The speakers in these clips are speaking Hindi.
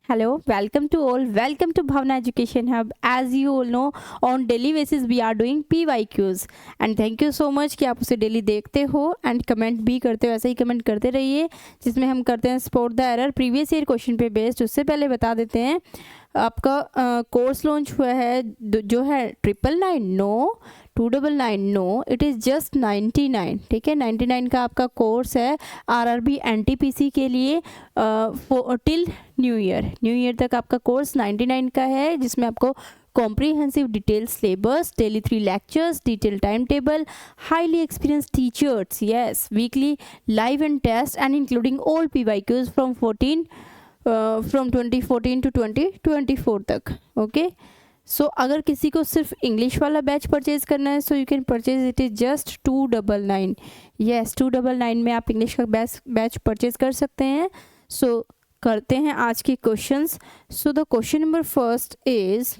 Hello, welcome to all. Welcome to Bhavna Education Hub. As you all know, on daily basis we are doing PYQs and thank you so much कि आप उसे डेली देखते हो एंड कमेंट भी करते हो. ऐसे ही कमेंट करते रहिए जिसमें हम करते हैं spot the error previous year question पे बेस्ड. उससे पहले बता देते हैं आपका कोर्स लॉन्च हुआ है जो है 999 no 299 no, it is just 99. ठीक है, 99 का आपका कोर्स है RRB NTPC के लिए टिल न्यू ईयर तक आपका कोर्स 99 का है, जिसमें आपको comprehensive detail syllabus, daily 3 lectures, detail time table, highly experience teachers, yes, weekly live and test and including all PYQs from 2014 to 2024 तक. ओके, सो अगर किसी को सिर्फ इंग्लिश वाला बैच परचेज करना है so you can purchase, it is just 299. Yes, 299 में आप इंग्लिश का बैच परचेज कर सकते हैं. सो करते हैं आज के questions. So the question number first is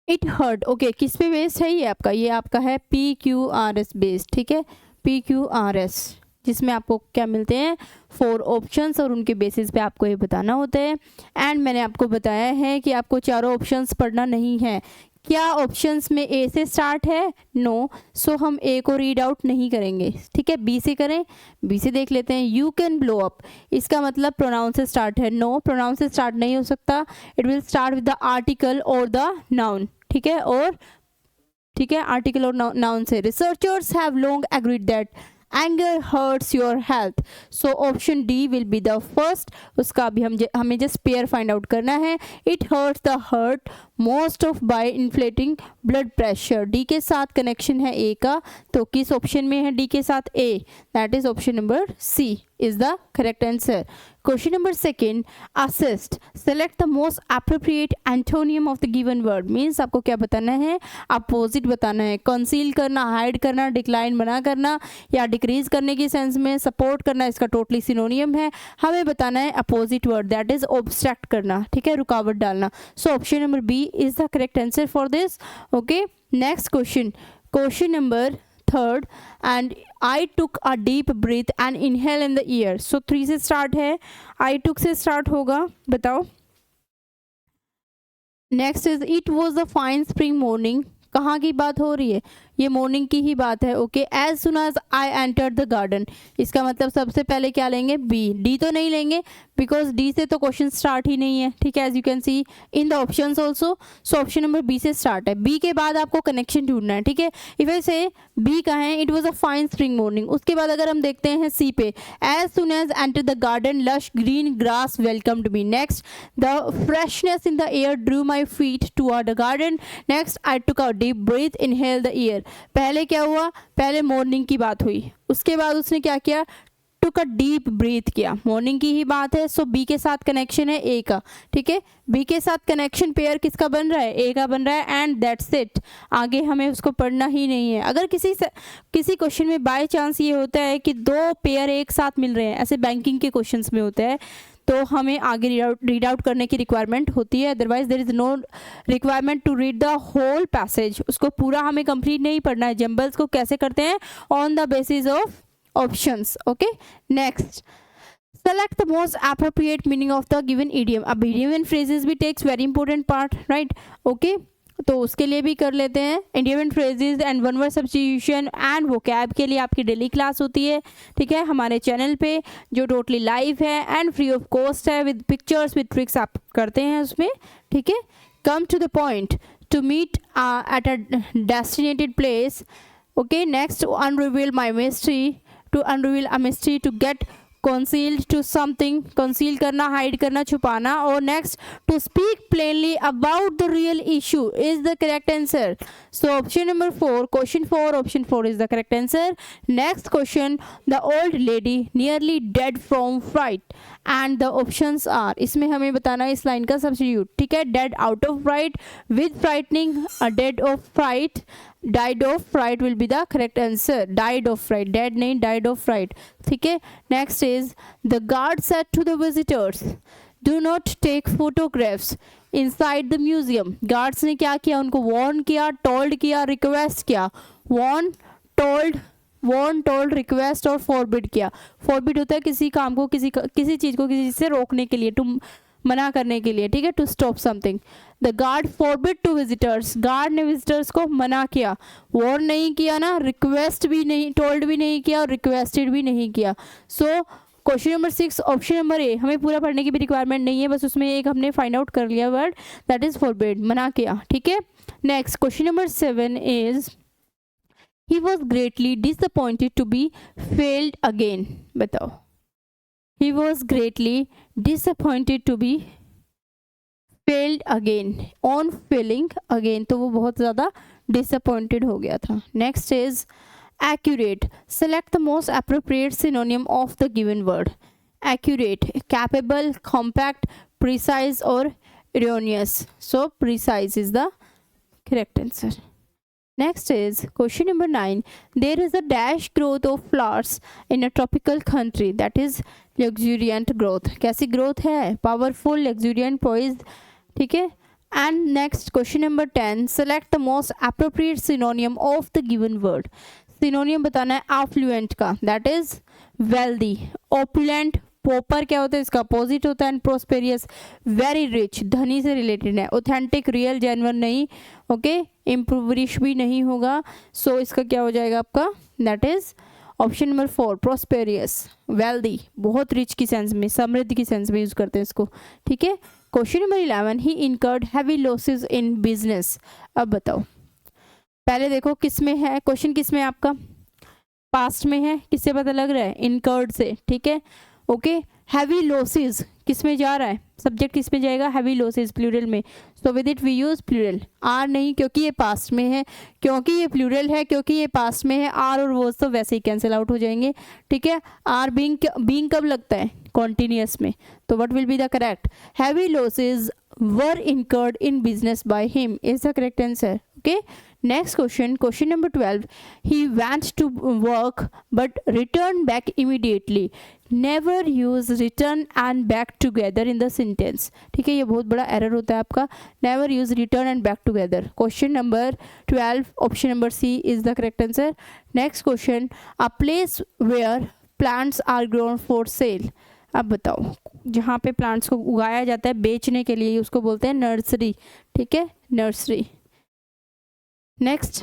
it hurt. Okay, किस पे बेस्ड है ये आपका है PQRS बेस्ड. ठीक है, PQRS, जिसमें आपको क्या मिलते हैं 4 ऑप्शंस और उनके बेसिस पे आपको ये बताना होता है. एंड मैंने आपको बताया है कि आपको चारों ऑप्शंस पढ़ना नहीं है. क्या ऑप्शंस में A से स्टार्ट है? नो. सो हम A को रीड आउट नहीं करेंगे. ठीक है, B से करें. B से देख लेते हैं. यू कैन ब्लो अप, इसका मतलब प्रोनाउन से स्टार्ट है. नो, प्रोनाउन से स्टार्ट नहीं हो सकता. It will start with the article और द नाउन. ठीक है, आर्टिकल और नाउन से. Researchers have long agreed that anger hurts your health. So option D will be the first. उसका अभी हमें just pair find out करना है. It hurts the heart most of by inflating blood pressure. D के साथ connection है A का, तो किस ऑप्शन में है D के साथ? A. That is option number C is the correct answer. Question number second, assist. Select the most appropriate antonym of the given word. Means आपको क्या बताना है? अपोजिट बताना है. कंसील करना, हाइड करना, डिक्लाइन मना करना या डिक्रीज करने की सेंस में, सपोर्ट करना इसका टोटली सिनोनियम है. हमें बताना है opposite word, that is obstruct करना. ठीक है, रुकावट डालना. So option number B is the correct answer for this. Okay, next question number third. And I took a deep breath and inhale in the air. So 3 से स्टार्ट है, I took से स्टार्ट होगा. बताओ. Next is it was a fine spring morning. कहाँ की बात हो रही है? ये मॉर्निंग की ही बात है. Okay, as soon as I entered the garden, इसका मतलब सबसे पहले क्या लेंगे? बी. डी तो नहीं लेंगे बिकॉज डी से तो क्वेश्चन स्टार्ट ही नहीं है. ठीक है, as you can see in the options also. So option number B से स्टार्ट है. बी के बाद आपको कनेक्शन ढूंढना है. ठीक है, इफ आई से बी का है it was a fine spring morning. उसके बाद अगर हम देखते हैं सी पे, as soon as enter the garden lush green grass welcomed me. Next, the freshness in the air drew my feet toward the garden. Next, I took a deep breath inhale the air. पहले क्या हुआ? पहले मॉर्निंग की बात हुई, उसके बाद उसने क्या किया? टुक अ डीप ब्रीथ किया. मॉर्निंग की ही बात है. सो बी के साथ कनेक्शन है ए का. ठीक है, बी के साथ कनेक्शन पेयर किसका बन रहा है? ए का बन रहा है. And that's it. आगे हमें उसको पढ़ना ही नहीं है. अगर किसी क्वेश्चन में बाय चांस ये होता है कि 2 पेयर एक साथ मिल रहे हैं, ऐसे बैंकिंग के क्वेश्चंस में होता है, तो हमें आगे रीड आउट करने की रिक्वायरमेंट होती है. Otherwise there is no requirement to read the whole passage. उसको पूरा हमें कंप्लीट नहीं पढ़ना है. जंबल्स को कैसे करते हैं? On the basis of options. Okay, next, select the most appropriate meaning of the given idiom. अब idiom and phrases भी takes very important part, right? Okay, तो उसके लिए भी कर लेते हैं. idiom and phrases and one word substitution and vocab के लिए आपकी डेली क्लास होती है. ठीक है, हमारे चैनल पे जो टोटली लाइव है एंड फ्री ऑफ कॉस्ट है, विद पिक्चर्स विद ट्रिक्स आप करते हैं उसमें. ठीक है, come to the point, to meet at a destinated place. Okay, next, unreveal my mystery, to unreveal a mystery, to get concealed to something, conceal करना, hide करना, छुपाना. और next, to speak plainly about the real issue is the correct answer. So option number 4, question 4, option 4 is the correct answer. Next question, the old lady nearly dead from fright. And the options are, इसमें हमें बताना है इस लाइन का सब्स्टिट्यूट. ठीक है, dead out of fright, with frightening, a dead of fright, died of fright will be the correct answer. Died of fright, dead नहीं, died of fright. ठीक है, next is the guard said to the visitors, do not take photographs inside the museum. guards ने क्या किया? उनको warn किया, told किया, request किया. warn, told, request और forbid किया. forbid होता है किसी काम को, किसी चीज़ को किसी से रोकने के लिए. मना करने के लिए, ठीक है, to stop something. The guard forbid to visitors, guard ने विजिटर्स को मना किया, वॉर्न नहीं किया ना, रिक्वेस्ट भी नहीं, टोल्ड भी नहीं किया और रिक्वेस्टेड भी नहीं किया। So question number 6 option number ए, हमें पूरा पढ़ने की भी रिक्वायरमेंट नहीं है, बस उसमें एक हमने फाइंड आउट कर लिया वर्ड, दैट इज फॉरबिड, मना किया, ठीक है। Next question number 7 is he was greatly disappointed to be failed again, बताओ। He was greatly disappointed to be failed again, on failing again, तो वो बहुत ज़्यादा डिसअपॉइंटेड हो गया था। Next is accurate, select the most appropriate synonym of the given word. Accurate, capable, compact, precise or erroneous. So precise is the correct answer. Next is question number 9. There is a dash growth of flowers in a tropical country, that is luxuriant growth. कैसी growth है? Powerful, luxuriant, poised, ठीक है। And next question number 10. Select the most appropriate synonym of the given word. सिनोनियम बताना है affluent का, दैट इज वेल्दी। opulent, पोपर क्या होता है, इसका अपोजिट होता है, प्रोस्पेरियस, वेरी रिच, धनी से रिलेटेड है। ऑथेंटिक, रियल, जेन्युइन नहीं, ओके, इम्प्रूवरिश भी नहीं होगा। सो इसका क्या हो जाएगा आपका, that is option number 4, prosperous, wealthy, बहुत रिच की सेंस में, समृद्ध की सेंस में यूज करते हैं इसको, ठीक है। Question number 11, he incurred heavy losses in business. अब बताओ, पहले देखो किस में है क्वेश्चन, किस में आपका पास्ट में है, किससे पता लग रहा है, इनकर्ड से, ठीक है, ओके। हैवी लॉसेस किस में जा रहा है, सब्जेक्ट किस में जाएगा, हैवी लॉसेस प्लूरल में, so with it we use plural. Are नहीं, क्योंकि ये पास्ट में है, क्योंकि ये प्लूरल है, क्योंकि ये पास्ट में है, आर और वोज तो वैसे ही कैंसिल आउट हो जाएंगे, ठीक है। आर बीइंग कब लगता है, कॉन्टिन्यूअस में, तो what will be the correct, heavy losses were incurred in business by him is the correct answer, okay. Next question, question number 12. He went to work but returned back immediately. Never use return and back together in the sentence. ठीक है, ये बहुत बड़ा एरर होता है आपका, never use return and back together. Question number 12, option number C is the correct answer. Next question, a place where plants are grown for sale. अब बताओ, जहाँ पे प्लांट्स को उगाया जाता है बेचने के लिए, उसको बोलते हैं नर्सरी, ठीक है, nursery. Next,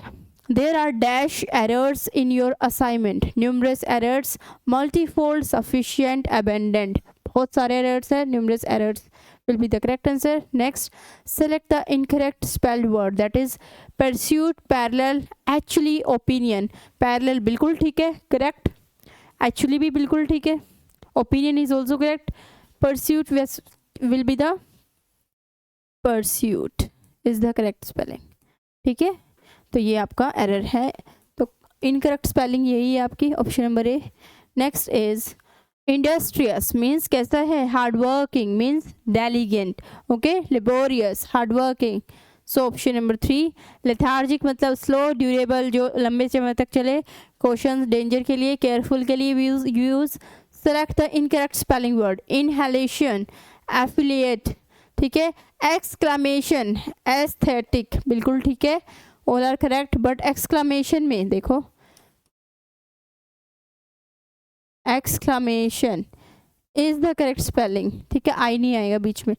there are dash errors in your assignment. Numerous errors, multifold, sufficient, abundant. बहुत सारे errors हैं, numerous errors will be the correct answer. Next, select the incorrect spelled word, that is pursuit, parallel, actually, opinion. Parallel बिल्कुल ठीक है, correct. Actually भी बिल्कुल ठीक है, opinion is also correct. Pursuit will be the pursuit is the correct spelling, ठीक है। तो ये आपका एरर है, तो इनकरेक्ट स्पेलिंग यही है आपकी, option number A. Next is industrious means कैसा है, hard working means diligent, okay, laborious, hard working, so option number 3। Lethargic मतलब स्लो, ड्यूरेबल, जो लंबे समय तक चले, क्वेश्चन डेंजर के लिए, केयरफुल के लिए use. Select the incorrect spelling word, inhalation, affiliate, ठीक है, एक्सक्लामेशन, एस्थेटिक, बिल्कुल ठीक है, all are correct, but exclamation में देखो, exclamation is the correct spelling, ठीक है, आई नहीं आएगा बीच में,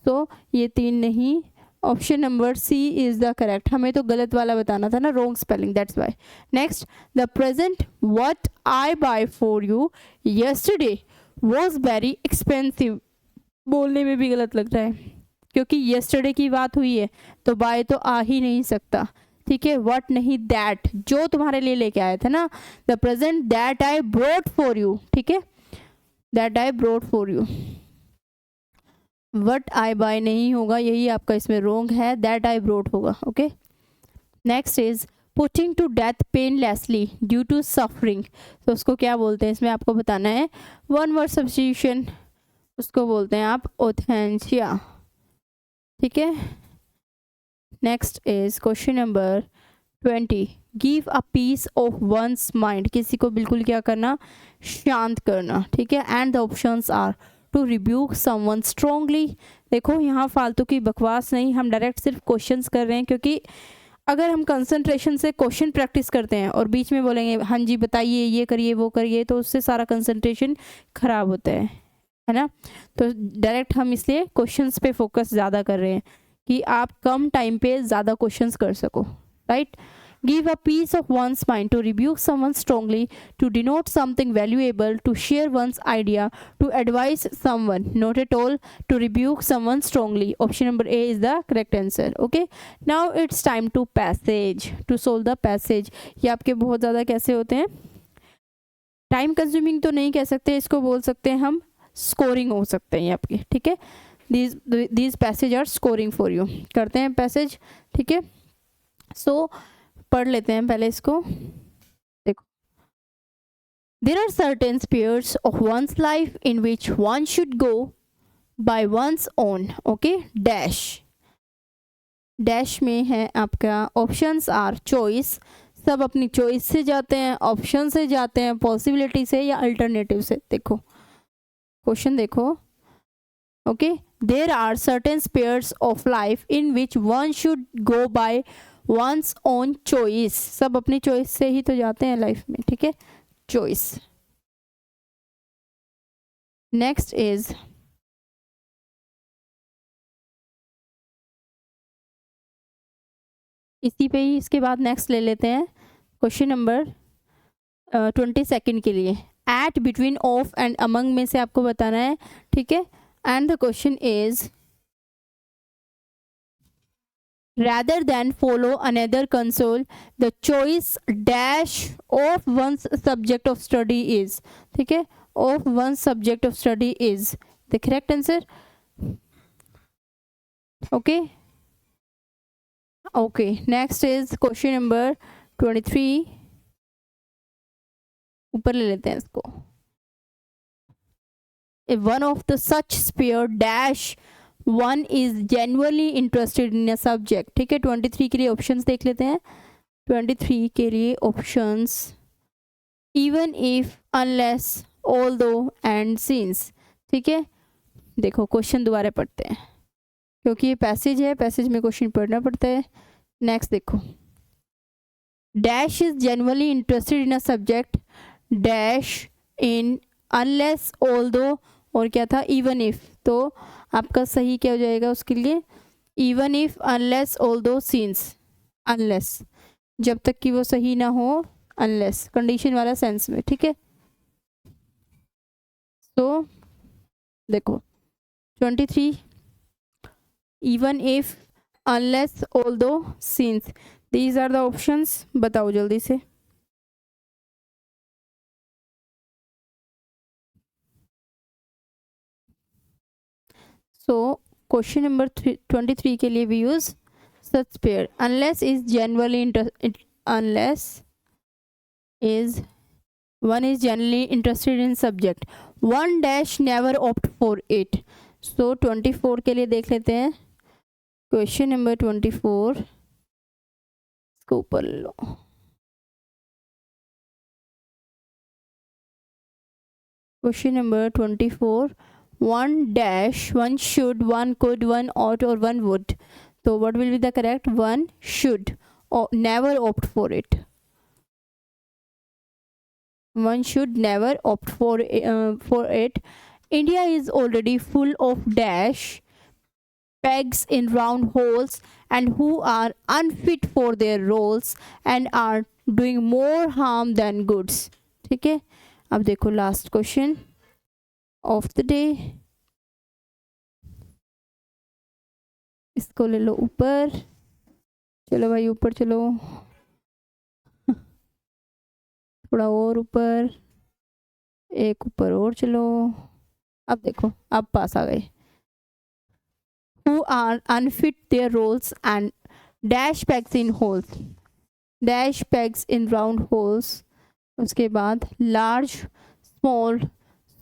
तो ये 3 नहीं, option number C is the correct. हमें तो गलत वाला बताना था ना, wrong spelling, that's why. Next, the present what I buy for you yesterday was very expensive, बोलने में भी गलत लग रहा है, क्योंकि यस्टरडे की बात हुई है, तो बाय तो आ ही नहीं सकता, ठीक है, व्हाट नहीं, दैट, जो तुम्हारे लिए लेके आया था ना, the present that I brought for you, ठीक है, that I brought for you, what I buy नहीं होगा, यही आपका इसमें रोंग है, दैट आई ब्रॉट होगा, okay. Next is putting to death painlessly due to suffering, तो उसको क्या बोलते हैं, इसमें आपको बताना है, वन वर्ड सब्स्टिट्यूशन, उसको बोलते हैं आप ओथेंशिया, ठीक है। Next is question number 20, give a piece of one's mind, किसी को बिल्कुल क्या करना, शांत करना, ठीक है, and the options are to rebuke someone strongly. देखो यहाँ फालतू की बकवास नहीं, हम डायरेक्ट सिर्फ क्वेश्चंस कर रहे हैं, क्योंकि अगर हम कंसंट्रेशन से क्वेश्चन प्रैक्टिस करते हैं और बीच में बोलेंगे हाँ जी बताइए, ये करिए, वो करिए, तो उससे सारा कंसंट्रेशन खराब होता है है ना। तो डायरेक्ट हम इसलिए क्वेश्चंस पे फोकस ज़्यादा कर रहे हैं कि आप कम टाइम पे ज़्यादा क्वेश्चंस कर सको, right. Give a piece of one's mind to rebuke someone strongly, to denote something valuable, to share one's idea, to advise someone, not at all to rebuke someone strongly. Option number A is the correct answer. Okay, now it's time to passage, to solve the passage. ये आपके बहुत ज़्यादा कैसे होते हैं, टाइम कंज्यूमिंग तो नहीं कह सकते, इसको बोल सकते हैं हम स्कोरिंग हो सकते हैं ये आपके, ठीक है। these passage are scoring for you. करते हैं पैसेज, ठीक है। सो पढ़ लेते हैं पहले इसको। देखो, there are certain spheres of one's life in which one should go by one's own, okay, dash. Dash में है आपका ऑप्शंस आर चॉइस, सब अपनी चॉइस से जाते हैं, ऑप्शन से जाते हैं, पॉसिबिलिटी से या अल्टरनेटिव से। देखो क्वेश्चन देखो, okay, there are certain spheres of life in which one should go by one's own choice, सब अपनी चॉइस से ही तो जाते हैं लाइफ में, ठीक है, चॉइस। नेक्स्ट इज इसी पे ही इसके बाद नेक्स्ट ले लेते हैं क्वेश्चन नंबर 22 के लिए। At, between, of and among में से आपको बताना है, ठीक है। And the question is rather than follow another console, the choice dash of one's subject of study is, ठीक है, of one's subject of study is the correct answer. Okay, okay, next is question number 23, ऊपर ले लेते हैं इसको। If one of the such sphere dash one is genuinely interested in a subject, ठीक है। 23 के लिए ऑप्शंस देख लेते हैं। 23 के लिए options, even if, unless, although and since, ठीक है। देखो क्वेश्चन दोबारा पढ़ते हैं क्योंकि ये पैसेज है, पैसेज में क्वेश्चन पढ़ना पड़ता है। नेक्स्ट देखो, dash is genuinely interested in a subject, dash in, unless, although और क्या था, इवन इफ। तो आपका सही क्या हो जाएगा उसके लिए, even if, unless, although, since. Unless, जब तक कि वो सही ना हो, अनलेस कंडीशन वाला सेंस में, ठीक है। तो देखो 23, even if, unless, although, since, these are the options. बताओ जल्दी से। So question number 23 के लिए we use such pair, unless is generally unless is one is generally interested in subject, one dash never opt for it. So 24 के लिए देख लेते हैं question number 24, इसको ऊपर लो। Question number 24, one dash, one should, one could, one ought or one would. So what will be the correct? One should or never opt for it. One should never opt for it. India is already full of dash, pegs in round holes, and who are unfit for their roles and are doing more harm than goods. ठीक है, अब देखो last question of the day, इसको ले लो ऊपर। चलो भाई ऊपर चलो, थोड़ा और ऊपर, एक ऊपर और चलो। अब देखो, अब पास आ गए। Who are unfit their roles and dash pegs in holes, dash pegs in round holes। उसके बाद लार्ज, स्मॉल,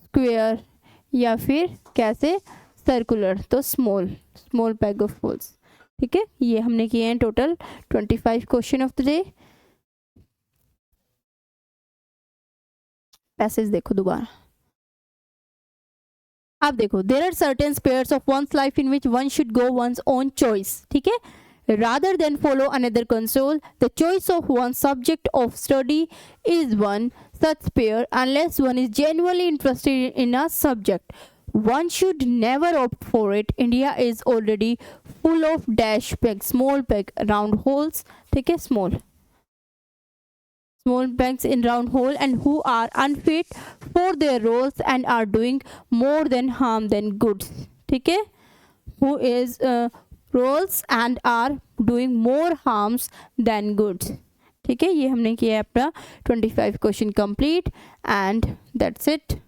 स्क्वायर या फिर कैसे सर्कुलर, तो small, small peg of holes. ठीक है, ये हमने किए हैं total 25 question of the day. Passage देखो दोबारा, अब देखो, there are certain spheres of one's life in which one should go one's own choice. ठीक है, rather than follow another console, the choice of one subject of study is one such pair unless one is genuinely interested in a subject. one should never opt for it. India is already full of dash peg, small peg, round holes, ठीक है, small pegs in round hole, and who are unfit for their roles and are doing more than harm than goods, ठीक है, who is roles and are doing more harms than goods, ठीक है। ये हमने किया अपना 25 question complete and that's it.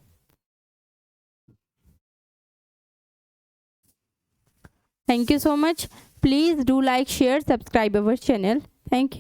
Thank you so much. Please do like, share, subscribe our channel. Thank you.